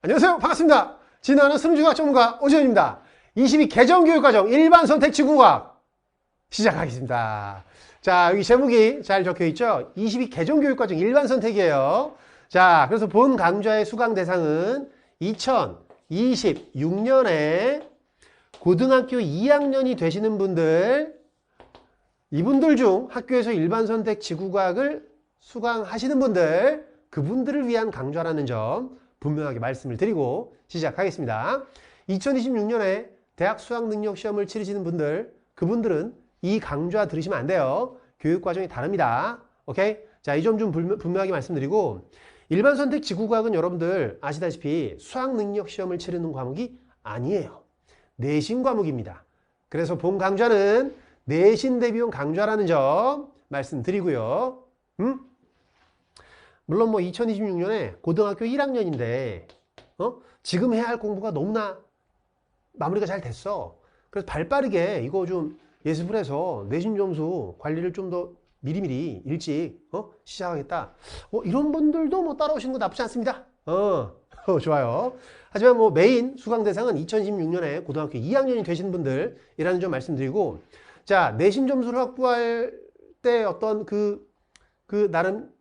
안녕하세요. 반갑습니다. 진화하는 수능중학 전문가 오지현입니다. 22 개정교육과정 일반 선택 지구과학 시작하겠습니다. 자, 여기 제목이 잘 적혀 있죠? 22 개정교육과정 일반 선택이에요. 자, 그래서 본 강좌의 수강 대상은 2026년에 고등학교 2학년이 되시는 분들, 이분들 중 학교에서 일반 선택 지구과학을 수강하시는 분들, 그분들을 위한 강좌라는 점 분명하게 말씀을 드리고 시작하겠습니다. 2026년에 대학 수학능력시험을 치르시는 분들, 그분들은 이 강좌 들으시면 안 돼요. 교육과정이 다릅니다. 오케이? 자, 이 점 좀 분명하게 말씀드리고, 일반 선택 지구과학은 여러분들 아시다시피 수학능력시험을 치르는 과목이 아니에요. 내신 과목입니다. 그래서 본 강좌는 내신 대비용 강좌라는 점 말씀드리고요. 물론 뭐 2026년에 고등학교 1학년인데 지금 해야 할 공부가 너무나 마무리가 잘 됐어. 그래서 발빠르게 이거 좀 예습을 해서 내신 점수 관리를 좀 더 미리미리 일찍 시작하겠다. 이런 분들도 뭐 따라오시는 거 나쁘지 않습니다. 좋아요. 하지만 뭐 메인 수강 대상은 2026년에 고등학교 2학년이 되시는 분들이라는 점 말씀드리고, 자, 내신 점수를 확보할 때 어떤 그 나름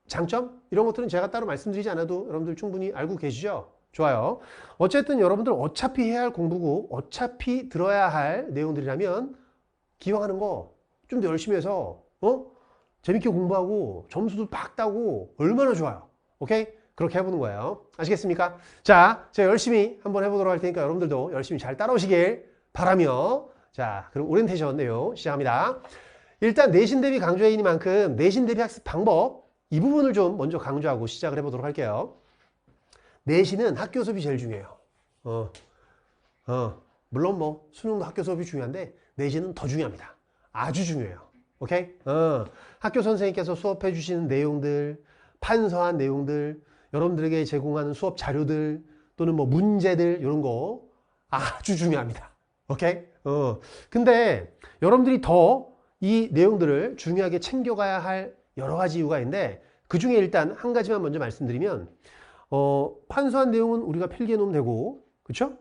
장점? 이런 것들은 제가 따로 말씀드리지 않아도 여러분들 충분히 알고 계시죠? 좋아요. 어쨌든 여러분들 어차피 해야 할 공부고 어차피 들어야 할 내용들이라면 기왕하는 거 좀 더 열심히 해서 재밌게 공부하고 점수도 팍 따고 얼마나 좋아요. 오케이? 그렇게 해보는 거예요. 아시겠습니까? 자, 제가 열심히 한번 해보도록 할 테니까 여러분들도 열심히 잘 따라오시길 바라며, 자, 그럼 오리엔테이션 내용 시작합니다. 일단 내신 대비 강좌이니만큼 내신 대비 학습 방법, 이 부분을 좀 먼저 강조하고 시작을 해보도록 할게요. 내신은 학교 수업이 제일 중요해요. 물론 뭐 수능도 학교 수업이 중요한데 내신은 더 중요합니다. 아주 중요해요. 오케이? 학교 선생님께서 수업해 주시는 내용들, 판서한 내용들, 여러분들에게 제공하는 수업 자료들, 또는 뭐 문제들, 이런 거 아주 중요합니다. 오케이? 근데 여러분들이 더 이 내용들을 중요하게 챙겨가야 할 여러 가지 이유가 있는데, 그 중에 일단 한 가지만 먼저 말씀드리면, 판서한 내용은 우리가 필기해 놓으면 되고, 그쵸?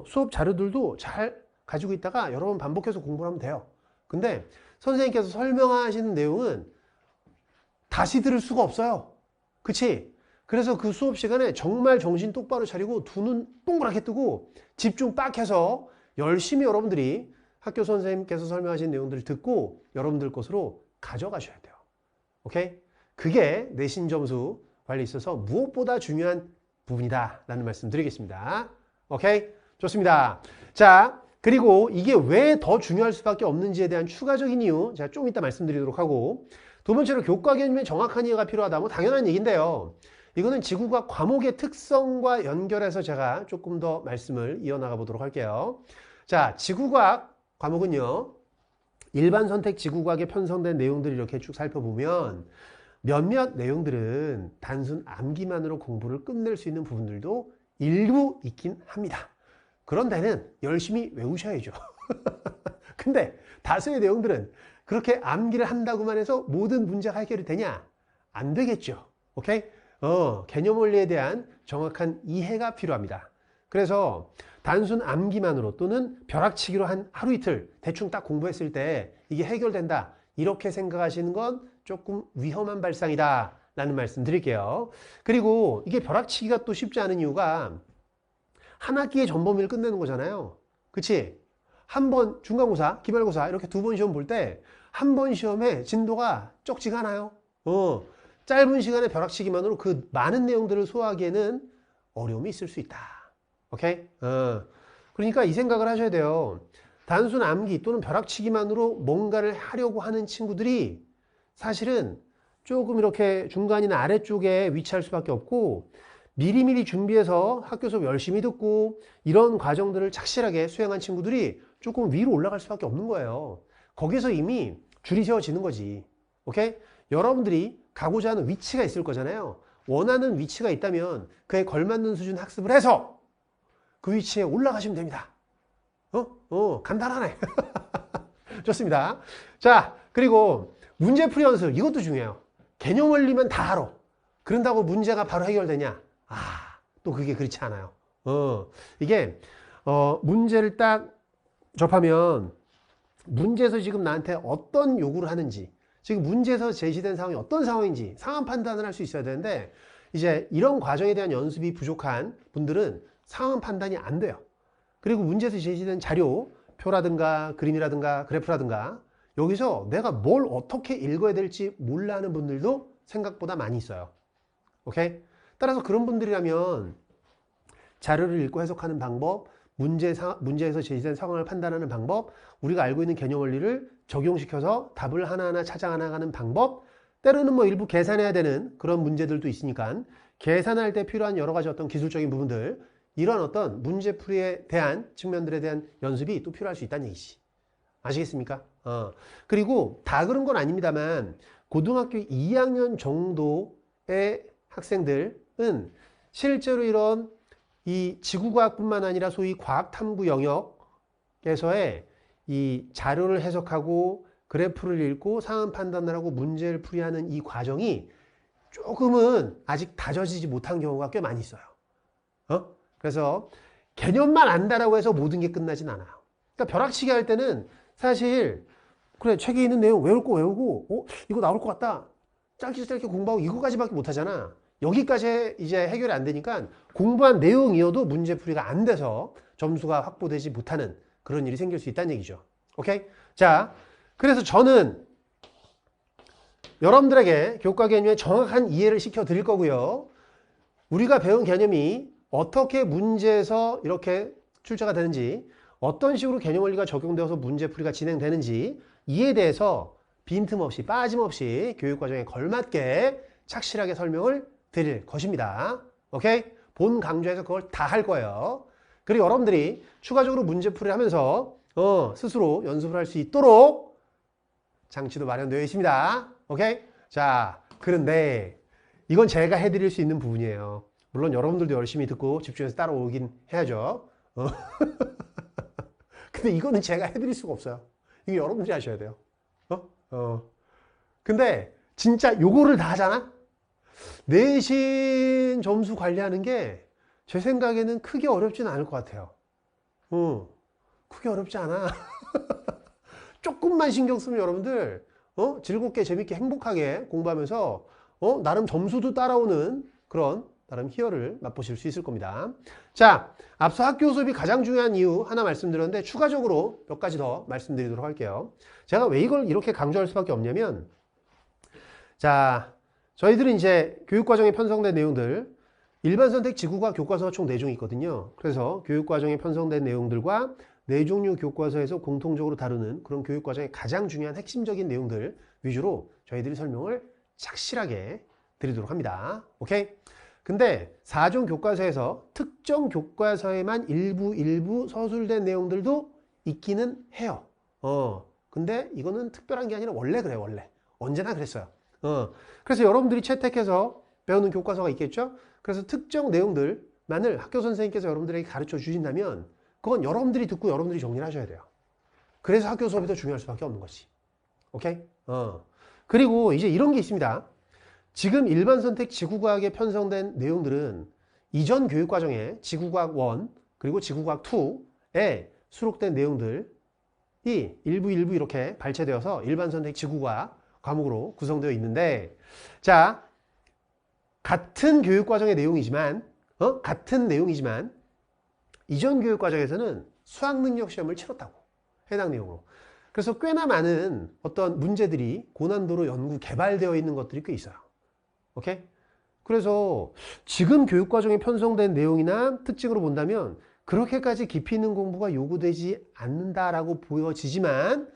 수업 자료들도 잘 가지고 있다가 여러 번 반복해서 공부를 하면 돼요. 근데 선생님께서 설명하시는 내용은 다시 들을 수가 없어요. 그치? 그래서 그 수업 시간에 정말 정신 똑바로 차리고 두 눈 동그랗게 뜨고 집중 빡 해서 열심히 여러분들이 학교 선생님께서 설명하신 내용들을 듣고 여러분들 것으로 가져가셔야 돼요. 오케이? 그게 내신 점수 관리에 있어서 무엇보다 중요한 부분이다 라는 말씀 드리겠습니다. 오케이? 좋습니다. 자, 그리고 이게 왜 더 중요할 수밖에 없는지에 대한 추가적인 이유 제가 좀 이따 말씀드리도록 하고, 두 번째로 교과 개념의 정확한 이해가 필요하다. 뭐 당연한 얘기인데요. 이거는 지구과학 과목의 특성과 연결해서 제가 조금 더 말씀을 이어나가 보도록 할게요. 자, 지구과학 과목은요, 일반 선택 지구과학에 편성된 내용들을 이렇게 쭉 살펴보면 몇몇 내용들은 단순 암기만으로 공부를 끝낼 수 있는 부분들도 일부 있긴 합니다. 그런 데는 열심히 외우셔야죠. 근데 다수의 내용들은 그렇게 암기를 한다고만 해서 모든 문제가 해결이 되냐? 안 되겠죠. 오케이? 개념 원리에 대한 정확한 이해가 필요합니다. 그래서 단순 암기만으로 또는 벼락치기로 한 하루 이틀 대충 딱 공부했을 때 이게 해결된다, 이렇게 생각하시는 건 조금 위험한 발상이다 라는 말씀 드릴게요. 그리고 이게 벼락치기가 또 쉽지 않은 이유가 한 학기의 전범위를 끝내는 거잖아요. 그치? 한 번 중간고사, 기말고사 이렇게 두 번 시험 볼 때 한 번 시험에 진도가 적지가 않아요. 짧은 시간에 벼락치기만으로 그 많은 내용들을 소화하기에는 어려움이 있을 수 있다. 오케이? 그러니까 이 생각을 하셔야 돼요. 단순 암기 또는 벼락치기만으로 뭔가를 하려고 하는 친구들이 사실은 조금 이렇게 중간이나 아래쪽에 위치할 수밖에 없고, 미리미리 준비해서 학교 수업 열심히 듣고 이런 과정들을 착실하게 수행한 친구들이 조금 위로 올라갈 수밖에 없는 거예요. 거기서 이미 줄이 세워지는 거지. 오케이? 여러분들이 가고자 하는 위치가 있을 거잖아요. 원하는 위치가 있다면 그에 걸맞는 수준 학습을 해서 그 위치에 올라가시면 됩니다. 간단하네. 좋습니다. 자, 그리고 문제풀이 연습, 이것도 중요해요. 개념 원리만 다 알아. 그런다고 문제가 바로 해결되냐? 또 그게 그렇지 않아요. 이게 문제를 딱 접하면 문제에서 지금 나한테 어떤 요구를 하는지, 지금 문제에서 제시된 상황이 어떤 상황인지 상황 판단을 할 수 있어야 되는데, 이제 이런 과정에 대한 연습이 부족한 분들은 상황 판단이 안 돼요. 그리고 문제에서 제시된 자료, 표라든가 그림이라든가 그래프라든가 여기서 내가 뭘 어떻게 읽어야 될지 몰라 하는 분들도 생각보다 많이 있어요. 오케이? 따라서 그런 분들이라면 자료를 읽고 해석하는 방법, 문제에서 제시된 상황을 판단하는 방법, 우리가 알고 있는 개념 원리를 적용시켜서 답을 하나하나 찾아나가는 방법, 때로는 뭐 일부 계산해야 되는 그런 문제들도 있으니까 계산할 때 필요한 여러 가지 어떤 기술적인 부분들, 이런 어떤 문제풀이에 대한 측면들에 대한 연습이 또 필요할 수 있다는 얘기지. 아시겠습니까? 그리고 다 그런 건 아닙니다만 고등학교 2학년 정도의 학생들은 실제로 이런 이 지구과학뿐만 아니라 소위 과학탐구 영역에서의 이 자료를 해석하고 그래프를 읽고 상황 판단을 하고 문제를 풀이하는 이 과정이 조금은 아직 다져지지 못한 경우가 꽤 많이 있어요. 그래서 개념만 안다라고 해서 모든 게 끝나진 않아요. 그러니까 벼락치기 할 때는 사실 그래 책에 있는 내용 외울 거 외우고 이거 나올 것 같다. 짧게 공부하고 이거까지밖에 못하잖아. 여기까지 이제 해결이 안 되니까 공부한 내용이어도 문제풀이가 안 돼서 점수가 확보되지 못하는 그런 일이 생길 수 있다는 얘기죠. 오케이? 자, 그래서 저는 여러분들에게 교과 개념의 정확한 이해를 시켜 드릴 거고요. 우리가 배운 개념이 어떻게 문제에서 이렇게 출제가 되는지, 어떤 식으로 개념 원리가 적용되어서 문제풀이가 진행되는지 이에 대해서 빈틈없이 빠짐없이 교육과정에 걸맞게 착실하게 설명을 드릴 것입니다. 오케이? 본 강좌에서 그걸 다 할 거예요. 그리고 여러분들이 추가적으로 문제풀이를 하면서 스스로 연습을 할 수 있도록 장치도 마련되어 있습니다. 오케이? 자, 그런데 이건 제가 해드릴 수 있는 부분이에요. 물론 여러분들도 열심히 듣고 집중해서 따라오긴 해야죠. 근데 이거는 제가 해드릴 수가 없어요. 이거 여러분들이 하셔야 돼요. 근데 진짜 요거를 다 하잖아? 내신 점수 관리하는 게 제 생각에는 크게 어렵지는 않을 것 같아요. 크게 어렵지 않아. 조금만 신경 쓰면 여러분들 즐겁게 재밌게 행복하게 공부하면서 나름 점수도 따라오는 그런 나름 희열을 맛보실 수 있을 겁니다. 자, 앞서 학교 수업이 가장 중요한 이유 하나 말씀드렸는데 추가적으로 몇 가지 더 말씀드리도록 할게요. 제가 왜 이걸 이렇게 강조할 수밖에 없냐면, 자, 저희들은 이제 교육과정에 편성된 내용들, 일반선택 지구과학 교과서가 총 4종이 있거든요. 그래서 교육과정에 편성된 내용들과 4종류 교과서에서 공통적으로 다루는 그런 교육과정의 가장 중요한 핵심적인 내용들 위주로 저희들이 설명을 착실하게 드리도록 합니다. 오케이? 근데 4종 교과서에서 특정 교과서에만 일부 서술된 내용들도 있기는 해요. 근데 이거는 특별한 게 아니라 원래 그래요, 원래. 언제나 그랬어요. 그래서 여러분들이 채택해서 배우는 교과서가 있겠죠? 그래서 특정 내용들만을 학교 선생님께서 여러분들에게 가르쳐 주신다면 그건 여러분들이 듣고 여러분들이 정리를 하셔야 돼요. 그래서 학교 수업이 더 중요할 수밖에 없는 거지. 오케이? 그리고 이제 이런 게 있습니다. 지금 일반 선택 지구과학에 편성된 내용들은 이전 교육과정에 지구과학 1 그리고 지구과학 2에 수록된 내용들이 일부 이렇게 발췌되어서 일반 선택 지구과학 과목으로 구성되어 있는데, 자, 같은 교육과정의 내용이지만 이전 교육과정에서는 수학능력 시험을 치렀다고, 해당 내용으로. 그래서 꽤나 많은 어떤 문제들이 고난도로 연구 개발되어 있는 것들이 꽤 있어요. 오케이? 그래서 지금 교육과정에 편성된 내용이나 특징으로 본다면 그렇게까지 깊이 있는 공부가 요구되지 않는다라고 보여지지만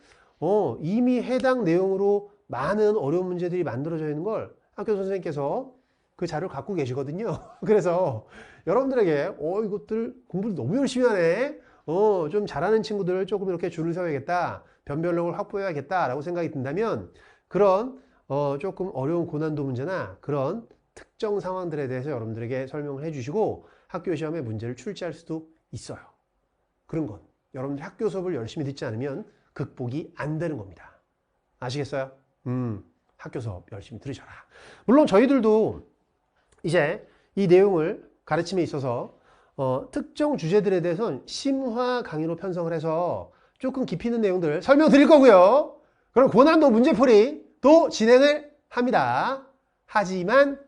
이미 해당 내용으로 많은 어려운 문제들이 만들어져 있는 걸 학교 선생님께서 그 자료를 갖고 계시거든요. 그래서 여러분들에게 이것들 공부를 너무 열심히 하네, 좀 잘하는 친구들 조금 이렇게 줄을 세워야겠다, 변별력을 확보해야겠다 라고 생각이 든다면 그런 조금 어려운 고난도 문제나 그런 특정 상황들에 대해서 여러분들에게 설명을 해주시고 학교 시험에 문제를 출제할 수도 있어요. 그런 건 여러분들 학교 수업을 열심히 듣지 않으면 극복이 안 되는 겁니다. 아시겠어요? 학교 수업 열심히 들으셔라. 물론 저희들도 이제 이 내용을 가르침에 있어서 특정 주제들에 대해서는 심화 강의로 편성을 해서 조금 깊이 있는 내용들 설명드릴 거고요. 그럼 고난도 문제풀이도 진행을 합니다. 하지만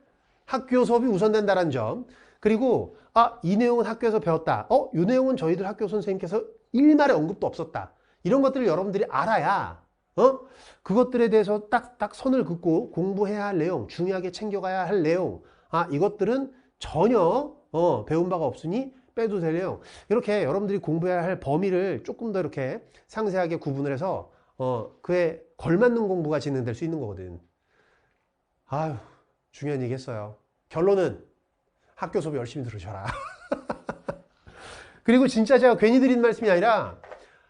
학교 수업이 우선된다는 점, 그리고 이 내용은 학교에서 배웠다. 이 내용은 저희들 학교 선생님께서 일말의 언급도 없었다. 이런 것들을 여러분들이 알아야 그것들에 대해서 딱 선을 긋고 공부해야 할 내용, 중요하게 챙겨가야 할 내용, 이것들은 전혀 배운 바가 없으니 빼도 될 내용, 이렇게 여러분들이 공부해야 할 범위를 조금 더 이렇게 상세하게 구분을 해서 그에 걸맞는 공부가 진행될 수 있는 거거든. 아유, 중요한 얘기 했어요. 결론은 학교 수업 열심히 들으셔라. 그리고 진짜 제가 괜히 드린 말씀이 아니라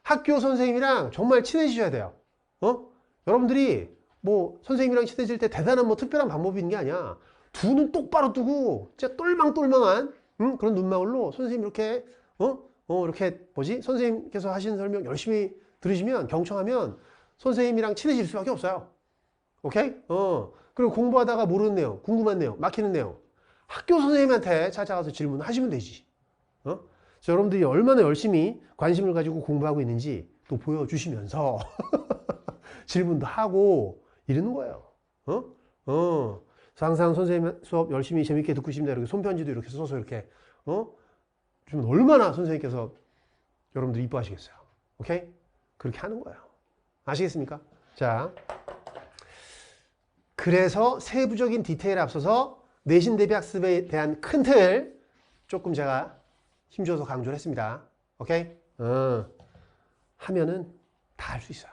학교 선생님이랑 정말 친해지셔야 돼요. 여러분들이 뭐 선생님이랑 친해질 때 대단한 뭐 특별한 방법이 있는 게 아니야. 두 눈 똑바로 뜨고 진짜 똘망똘망한 그런 눈망울로 선생님 이렇게 이렇게 선생님께서 하시는 설명 열심히 들으시면, 경청하면 선생님이랑 친해질 수밖에 없어요. 오케이? 그리고 공부하다가 모르는 내용, 궁금한 내용, 막히는 내용, 학교 선생님한테 찾아가서 질문하시면 되지. 그래서 여러분들이 얼마나 열심히 관심을 가지고 공부하고 있는지 또 보여주시면서 질문도 하고 이러는 거예요. 그래서 항상 선생님 수업 열심히 재밌게 듣고 싶습니다. 이렇게 손편지도 이렇게 써서 이렇게 좀 얼마나 선생님께서 여러분들 이뻐하시겠어요. 오케이? 그렇게 하는 거예요. 아시겠습니까? 자, 그래서 세부적인 디테일에 앞서서 내신 대비 학습에 대한 큰 틀 조금 제가 힘줘서 강조를 했습니다. 오케이? 하면은 다 할 수 있어요.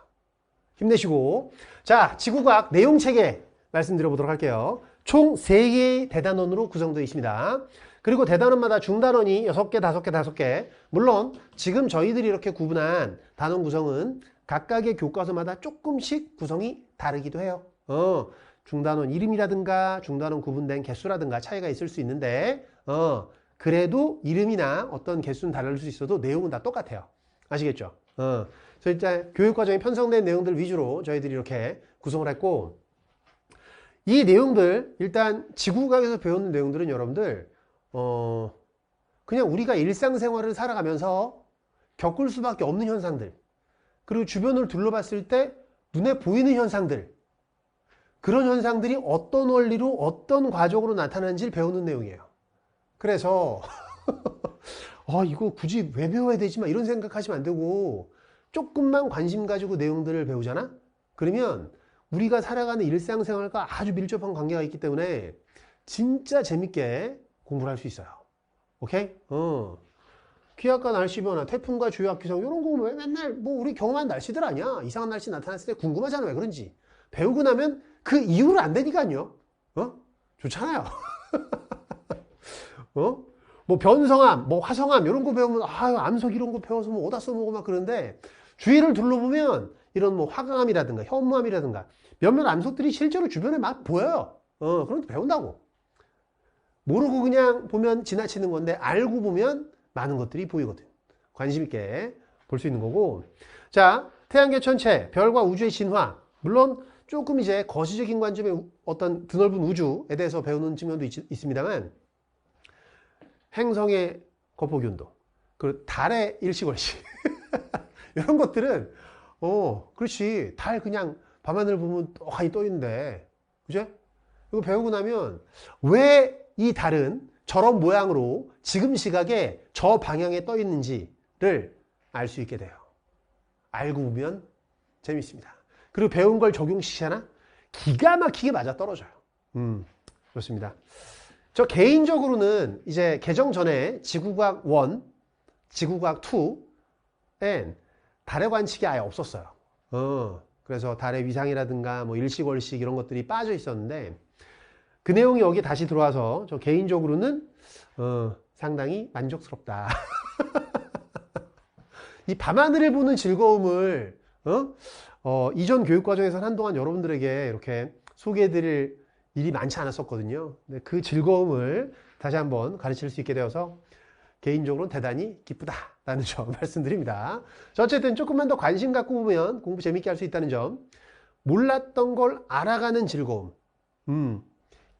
힘내시고. 자, 지구과학 내용 체계 말씀드려 보도록 할게요. 총 3개의 대단원으로 구성되어 있습니다. 그리고 대단원마다 중단원이 6개, 5개, 5개. 물론 지금 저희들이 이렇게 구분한 단원 구성은 각각의 교과서마다 조금씩 구성이 다르기도 해요. 중단원 이름이라든가 중단원 구분된 개수라든가 차이가 있을 수 있는데 그래도 이름이나 어떤 개수는 다를 수 있어도 내용은 다 똑같아요. 아시겠죠? 그래서 일단 교육과정에 편성된 내용들 위주로 저희들이 이렇게 구성을 했고, 이 내용들, 일단 지구과학에서 배우는 내용들은 여러분들 그냥 우리가 일상생활을 살아가면서 겪을 수밖에 없는 현상들, 그리고 주변을 둘러봤을 때 눈에 보이는 현상들, 그런 현상들이 어떤 원리로 어떤 과정으로 나타나는지를 배우는 내용이에요. 그래서 이거 굳이 왜 배워야 되지? 막 이런 생각하시면 안 되고, 조금만 관심 가지고 내용들을 배우잖아? 그러면 우리가 살아가는 일상생활과 아주 밀접한 관계가 있기 때문에 진짜 재밌게 공부를 할 수 있어요. 오케이? 기압과 날씨 변화, 태풍과 주요악 기상, 이런 거 왜 맨날 뭐 우리 경험한 날씨들 아니야? 이상한 날씨 나타났을 때 궁금하잖아. 왜 그런지. 배우고 나면 그 이유를 안 되니까요. 좋잖아요. 뭐 변성암, 뭐 화성암 이런 거 배우면 암석 이런 거 배워서 뭐 어디다 써먹고 막 그러는데, 주위를 둘러보면 이런 뭐 화강암이라든가 현무암이라든가 몇몇 암석들이 실제로 주변에 막 보여요. 그런데 배운다고. 모르고 그냥 보면 지나치는 건데 알고 보면 많은 것들이 보이거든. 관심 있게 볼 수 있는 거고. 자, 태양계 전체, 별과 우주의 진화. 물론 조금 이제 거시적인 관점의 어떤 드넓은 우주에 대해서 배우는 측면도 있습니다만, 행성의 거폭운동, 그 달의 일시월시 이런 것들은 그렇지, 달 그냥 밤하늘 보면 떡하니 떠 있는데, 그죠? 이거 배우고 나면 왜 이 달은 저런 모양으로 지금 시각에 저 방향에 떠 있는지를 알 수 있게 돼요. 알고 보면 재밌습니다. 그리고 배운 걸 적용시키잖아? 기가 막히게 맞아 떨어져요. 좋습니다. 저 개인적으로는 이제 개정 전에 지구과학 1, 지구과학 2엔 달의 관측이 아예 없었어요. 그래서 달의 위상이라든가 뭐 일식월식 이런 것들이 빠져 있었는데, 그 내용이 여기 다시 들어와서 저 개인적으로는 상당히 만족스럽다. 이 밤하늘을 보는 즐거움을 이전 교육과정에서 한동안 여러분들에게 이렇게 소개해드릴 일이 많지 않았었거든요. 근데 그 즐거움을 다시 한번 가르칠 수 있게 되어서 개인적으로는 대단히 기쁘다라는 점 말씀드립니다. 자, 어쨌든 조금만 더 관심 갖고 보면 공부 재밌게 할 수 있다는 점, 몰랐던 걸 알아가는 즐거움,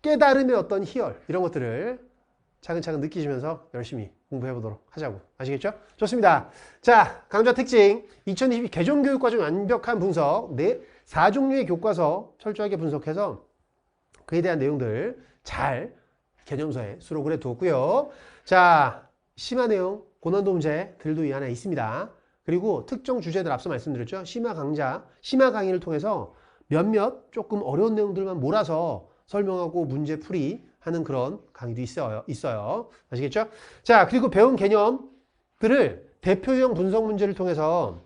깨달음의 어떤 희열, 이런 것들을 차근차근 느끼시면서 열심히 공부해 보도록 하자고. 아시겠죠? 좋습니다. 자, 강좌 특징 2022 개정교육과정 완벽한 분석 4종류의 교과서 철저하게 분석해서 그에 대한 내용들 잘 개념서에 수록을 해 두었고요. 자, 심화 내용, 고난도 문제들도 이 안에 있습니다. 그리고 특정 주제들 앞서 말씀드렸죠. 심화 강의를 통해서 몇몇 조금 어려운 내용들만 몰아서 설명하고 문제 풀이 하는 그런 강의도 있어요. 아시겠죠? 자, 그리고 배운 개념들을 대표형 분석 문제를 통해서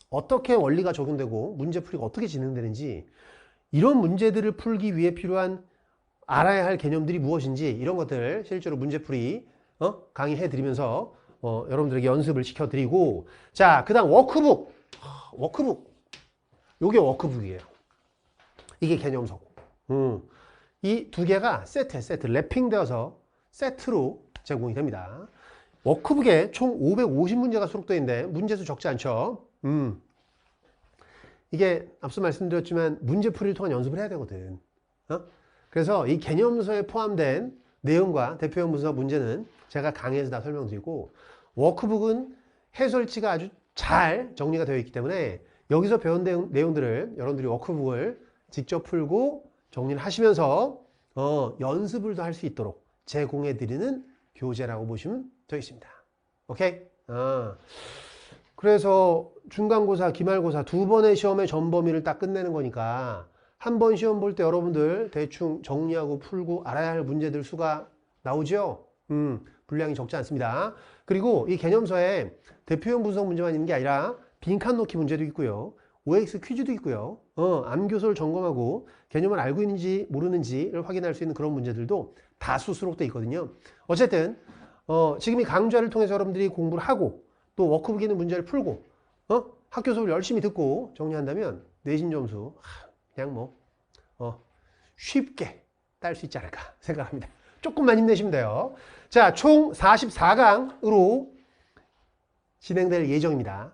어떻게 원리가 적용되고 문제 풀이가 어떻게 진행되는지 이런 문제들을 풀기 위해 필요한 알아야 할 개념들이 무엇인지 이런 것들 실제로 문제 풀이 강의해 드리면서 여러분들에게 연습을 시켜드리고 자, 그 다음 워크북 요게 워크북이에요. 이게 개념서고 이 두 개가 세트 랩핑되어서 세트로 제공이 됩니다. 워크북에 총 550문제가 수록되어 있는데 문제수 적지 않죠. 이게 앞서 말씀드렸지만 문제풀이를 통한 연습을 해야 되거든. 그래서 이 개념서에 포함된 내용과 대표형 분석 문제는 제가 강의에서 다 설명드리고 워크북은 해설지가 아주 잘 정리가 되어 있기 때문에 여기서 배운 내용들을 여러분들이 워크북을 직접 풀고 정리를 하시면서 연습을 더 할 수 있도록 제공해 드리는 교재라고 보시면 되겠습니다. 오케이? 그래서 중간고사, 기말고사 두 번의 시험의 전범위를 딱 끝내는 거니까 한 번 시험 볼 때 여러분들 대충 정리하고 풀고 알아야 할 문제들 수가 나오죠? 분량이 적지 않습니다. 그리고 이 개념서에 대표형 분석 문제만 있는 게 아니라 빈칸 넣기 문제도 있고요. OX 퀴즈도 있고요. 암교소를 점검하고 개념을 알고 있는지 모르는지를 확인할 수 있는 그런 문제들도 다수 수록되어 있거든요. 어쨌든 지금 이 강좌를 통해서 여러분들이 공부를 하고 또 워크북에 있는 문제를 풀고 학교 수업을 열심히 듣고 정리한다면 내신 점수 그냥 뭐 쉽게 딸 수 있지 않을까 생각합니다. 조금만 힘내시면 돼요. 자, 총 44강으로 진행될 예정입니다.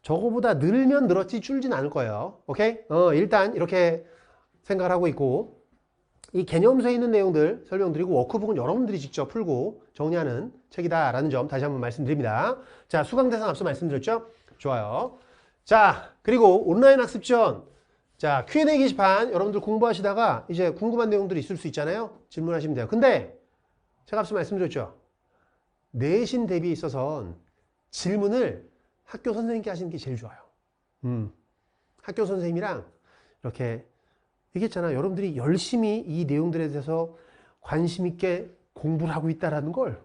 저거보다 늘면 늘었지 줄진 않을 거예요. 오케이? 일단 이렇게 생각을 하고 있고 이 개념서에 있는 내용들 설명드리고 워크북은 여러분들이 직접 풀고 정리하는 책이다라는 점 다시 한번 말씀드립니다. 자, 수강 대상 앞서 말씀드렸죠? 좋아요. 자, 그리고 온라인 학습전 자, Q&A 게시판 여러분들 공부하시다가 이제 궁금한 내용들이 있을 수 있잖아요. 질문하시면 돼요. 근데 제가 앞서 말씀드렸죠? 내신 대비에 있어서는 질문을 학교 선생님께 하시는 게 제일 좋아요. 학교 선생님이랑 이렇게 얘기했잖아. 여러분들이 열심히 이 내용들에 대해서 관심 있게 공부를 하고 있다라는 걸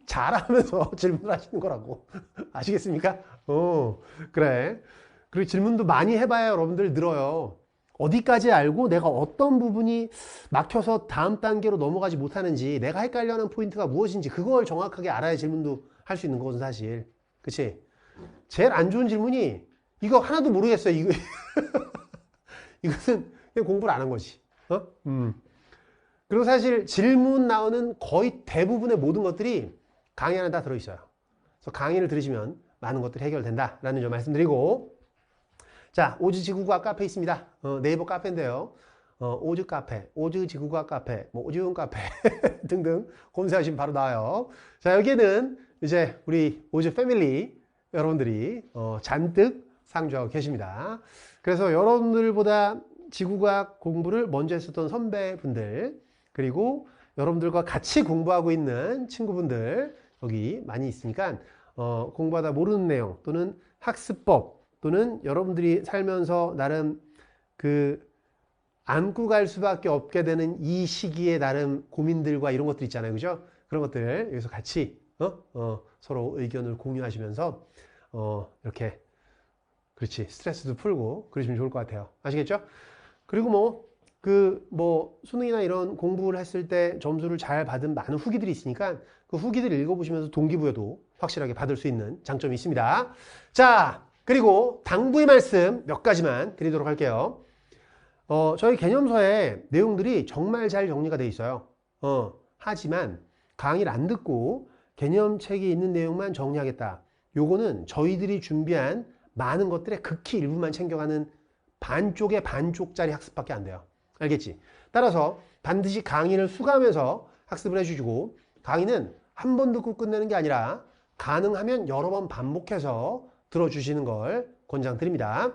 잘하면서 질문을 하시는 거라고. 아시겠습니까? 그래. 그리고 질문도 많이 해봐야 여러분들 늘어요. 어디까지 알고 내가 어떤 부분이 막혀서 다음 단계로 넘어가지 못하는지 내가 헷갈려하는 포인트가 무엇인지 그걸 정확하게 알아야 질문도 할 수 있는 거거든 사실. 그치? 제일 안 좋은 질문이 이거 하나도 모르겠어요. 이것은 그냥 공부를 안 한 거지. 그리고 사실 질문 나오는 거의 대부분의 모든 것들이 강의 안에 다 들어있어요. 그래서 강의를 들으시면 많은 것들이 해결된다라는 점 말씀드리고 자, 오즈 지구과학 카페 있습니다. 네이버 카페인데요. 오즈 카페, 오즈 지구과학 카페, 뭐 오즈용 카페 등등 검색하시면 바로 나와요. 자, 여기에는 이제 우리 오즈 패밀리 여러분들이 잔뜩 상주하고 계십니다. 그래서 여러분들보다 지구과학 공부를 먼저 했었던 선배분들 그리고 여러분들과 같이 공부하고 있는 친구분들 여기 많이 있으니까 공부하다 모르는 내용 또는 학습법 또는 여러분들이 살면서 나름 안고 갈 수밖에 없게 되는 이 시기에 나름 고민들과 이런 것들 있잖아요. 그죠? 그런 것들 여기서 같이 서로 의견을 공유하시면서 이렇게 그렇지 스트레스도 풀고 그러시면 좋을 것 같아요. 아시겠죠? 그리고 수능이나 이런 공부를 했을 때 점수를 잘 받은 많은 후기들이 있으니까 그 후기들을 읽어보시면서 동기부여도 확실하게 받을 수 있는 장점이 있습니다. 자, 그리고 당부의 말씀 몇 가지만 드리도록 할게요. 저희 개념서에 내용들이 정말 잘 정리가 되어 있어요. 하지만 강의를 안 듣고 개념책에 있는 내용만 정리하겠다. 요거는 저희들이 준비한 많은 것들의 극히 일부만 챙겨가는 반쪽의 반쪽짜리 학습밖에 안 돼요. 알겠지? 따라서 반드시 강의를 수강하면서 학습을 해주시고 강의는 한 번 듣고 끝내는 게 아니라 가능하면 여러 번 반복해서 들어주시는 걸 권장드립니다.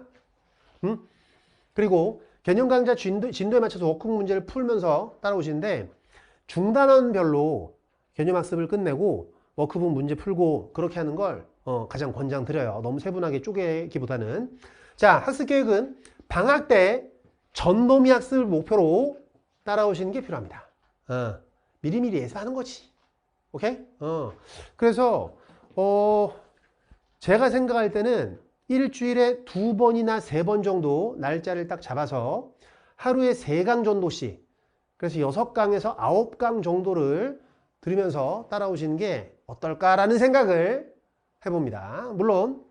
그리고 개념 강좌 진도에 맞춰서 워크북 문제를 풀면서 따라오시는데 중단원별로 개념 학습을 끝내고 워크북 문제 풀고 그렇게 하는 걸 가장 권장드려요. 너무 세분하게 쪼개기보다는. 자, 학습 계획은 방학 때 전범위 학습을 목표로 따라오시는 게 필요합니다. 미리미리 예습하는 거지. 오케이? 그래서 제가 생각할 때는 일주일에 2번이나 3번 정도 날짜를 딱 잡아서 하루에 3강 정도씩, 그래서 6강에서 9강 정도를 들으면서 따라오시는 게 어떨까라는 생각을 해봅니다. 물론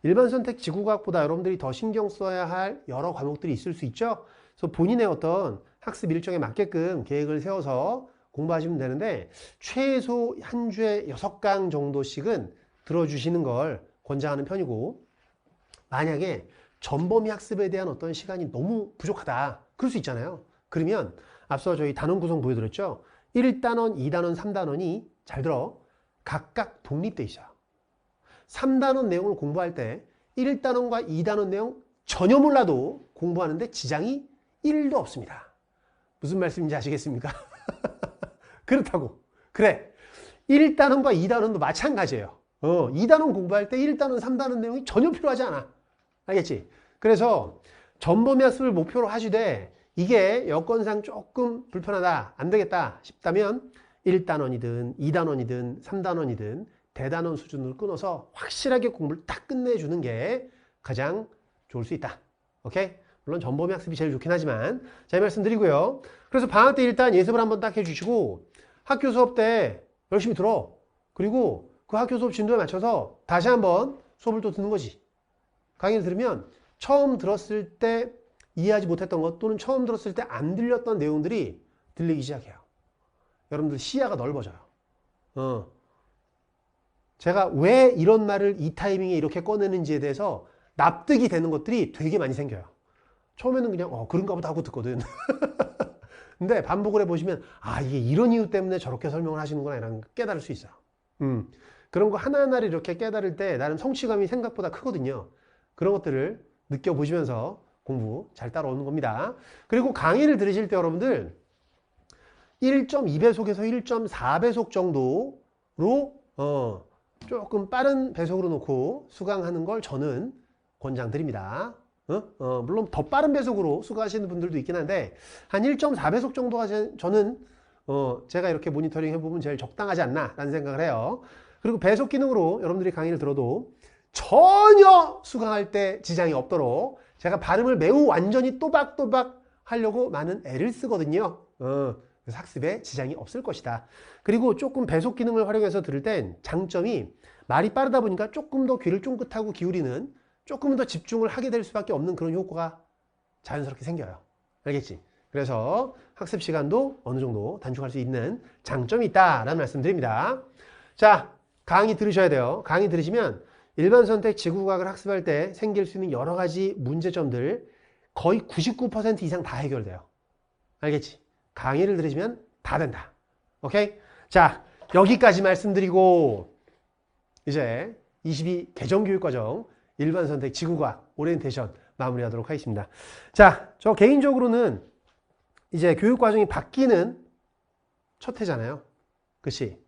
일반 선택 지구과학보다 여러분들이 더 신경 써야 할 여러 과목들이 있을 수 있죠. 그래서 본인의 어떤 학습 일정에 맞게끔 계획을 세워서 공부하시면 되는데 최소 한 주에 6강 정도씩은 들어주시는 걸 권장하는 편이고, 만약에 전범위 학습에 대한 어떤 시간이 너무 부족하다 그럴 수 있잖아요. 그러면 앞서 저희 단원 구성 보여드렸죠. 1단원, 2단원, 3단원이 잘 들어 각각 독립돼 있어요. 3단원 내용을 공부할 때 1단원과 2단원 내용 전혀 몰라도 공부하는데 지장이 1도 없습니다. 무슨 말씀인지 아시겠습니까? 그렇다고. 그래. 1단원과 2단원도 마찬가지예요. 2단원 공부할 때 1단원, 3단원 내용이 전혀 필요하지 않아. 알겠지? 그래서 전범위 학습을 목표로 하시되 이게 여건상 조금 불편하다, 안 되겠다 싶다면 1단원이든 2단원이든 3단원이든 대단원 수준으로 끊어서 확실하게 공부를 딱 끝내주는 게 가장 좋을 수 있다. 오케이? 물론 전범위 학습이 제일 좋긴 하지만 자, 이 말씀드리고요. 그래서 방학 때 일단 예습을 한번 딱 해주시고 학교 수업 때 열심히 들어. 그리고 그 학교 수업 진도에 맞춰서 다시 한번 수업을 또 듣는 거지. 강의를 들으면 처음 들었을 때 이해하지 못했던 것 또는 처음 들었을 때 안 들렸던 내용들이 들리기 시작해요. 여러분들 시야가 넓어져요. 제가 왜 이런 말을 이 타이밍에 이렇게 꺼내는지에 대해서 납득이 되는 것들이 되게 많이 생겨요. 처음에는 그냥 그런가 보다 하고 듣거든. 근데 반복을 해보시면 이게 이런 이유 때문에 저렇게 설명을 하시는구나 이런 걸 깨달을 수 있어요. 그런 거 하나하나를 이렇게 깨달을 때 나름 성취감이 생각보다 크거든요. 그런 것들을 느껴보시면서 공부 잘 따라오는 겁니다. 그리고 강의를 들으실 때 여러분들 1.2배속에서 1.4배속 정도로 조금 빠른 배속으로 놓고 수강하는 걸 저는 권장드립니다. 물론 더 빠른 배속으로 수강하시는 분들도 있긴 한데 한 1.4배속 정도가 저는 제가 이렇게 모니터링 해보면 제일 적당하지 않나 라는 생각을 해요. 그리고 배속 기능으로 여러분들이 강의를 들어도 전혀 수강할 때 지장이 없도록 제가 발음을 매우 완전히 또박또박 하려고 많은 애를 쓰거든요. 그래서 학습에 지장이 없을 것이다. 그리고 조금 배속 기능을 활용해서 들을 땐 장점이 말이 빠르다 보니까 조금 더 귀를 쫑긋하고 기울이는, 조금 더 집중을 하게 될 수밖에 없는 그런 효과가 자연스럽게 생겨요. 알겠지? 그래서 학습 시간도 어느 정도 단축할 수 있는 장점이 있다라는 말씀 드립니다. 자, 강의 들으셔야 돼요. 강의 들으시면 일반 선택 지구과학을 학습할 때 생길 수 있는 여러 가지 문제점들 거의 99% 이상 다 해결돼요. 알겠지? 강의를 들으시면 다 된다. 오케이? 자, 여기까지 말씀드리고 이제 22 개정교육과정 일반 선택 지구과학 오리엔테이션 마무리하도록 하겠습니다. 자, 저 개인적으로는 이제 교육과정이 바뀌는 첫 해잖아요. 그치?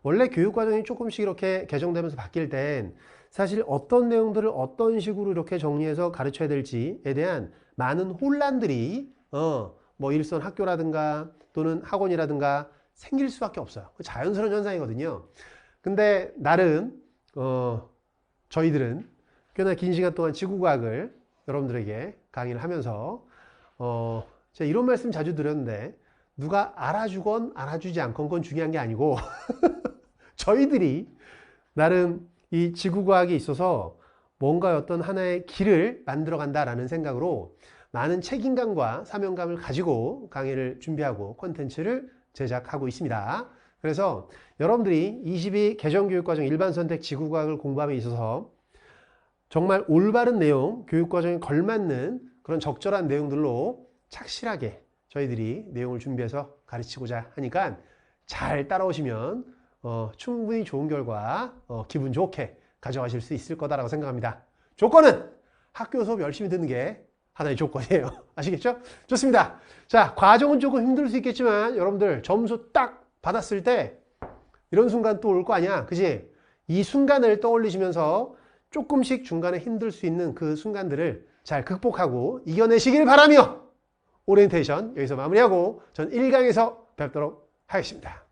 원래 교육과정이 조금씩 이렇게 개정되면서 바뀔 땐 사실 어떤 내용들을 어떤 식으로 이렇게 정리해서 가르쳐야 될지에 대한 많은 혼란들이 뭐 일선 학교라든가 또는 학원이라든가 생길 수밖에 없어요. 자연스러운 현상이거든요. 근데 나름 저희들은 꽤나 긴 시간 동안 지구과학을 여러분들에게 강의를 하면서 제가 이런 말씀 자주 드렸는데 누가 알아주건 알아주지 않건 그건 중요한 게 아니고 저희들이 나름 이 지구과학에 있어서 뭔가 어떤 하나의 길을 만들어 간다라는 생각으로 많은 책임감과 사명감을 가지고 강의를 준비하고 콘텐츠를 제작하고 있습니다. 그래서 여러분들이 22 개정교육과정 일반선택 지구과학을 공부함에 있어서 정말 올바른 내용, 교육과정에 걸맞는 그런 적절한 내용들로 착실하게 저희들이 내용을 준비해서 가르치고자 하니까 잘 따라오시면 충분히 좋은 결과 기분 좋게 가져가실 수 있을 거다라고 생각합니다. 조건은 학교 수업 열심히 듣는 게 하나의 조건이에요. 아시겠죠? 좋습니다. 자, 과정은 조금 힘들 수 있겠지만 여러분들 점수 딱 받았을 때 이런 순간 또 올 거 아니야. 그지? 이 순간을 떠올리시면서 조금씩 중간에 힘들 수 있는 그 순간들을 잘 극복하고 이겨내시길 바라며 오리엔테이션 여기서 마무리하고 전 1강에서 뵙도록 하겠습니다.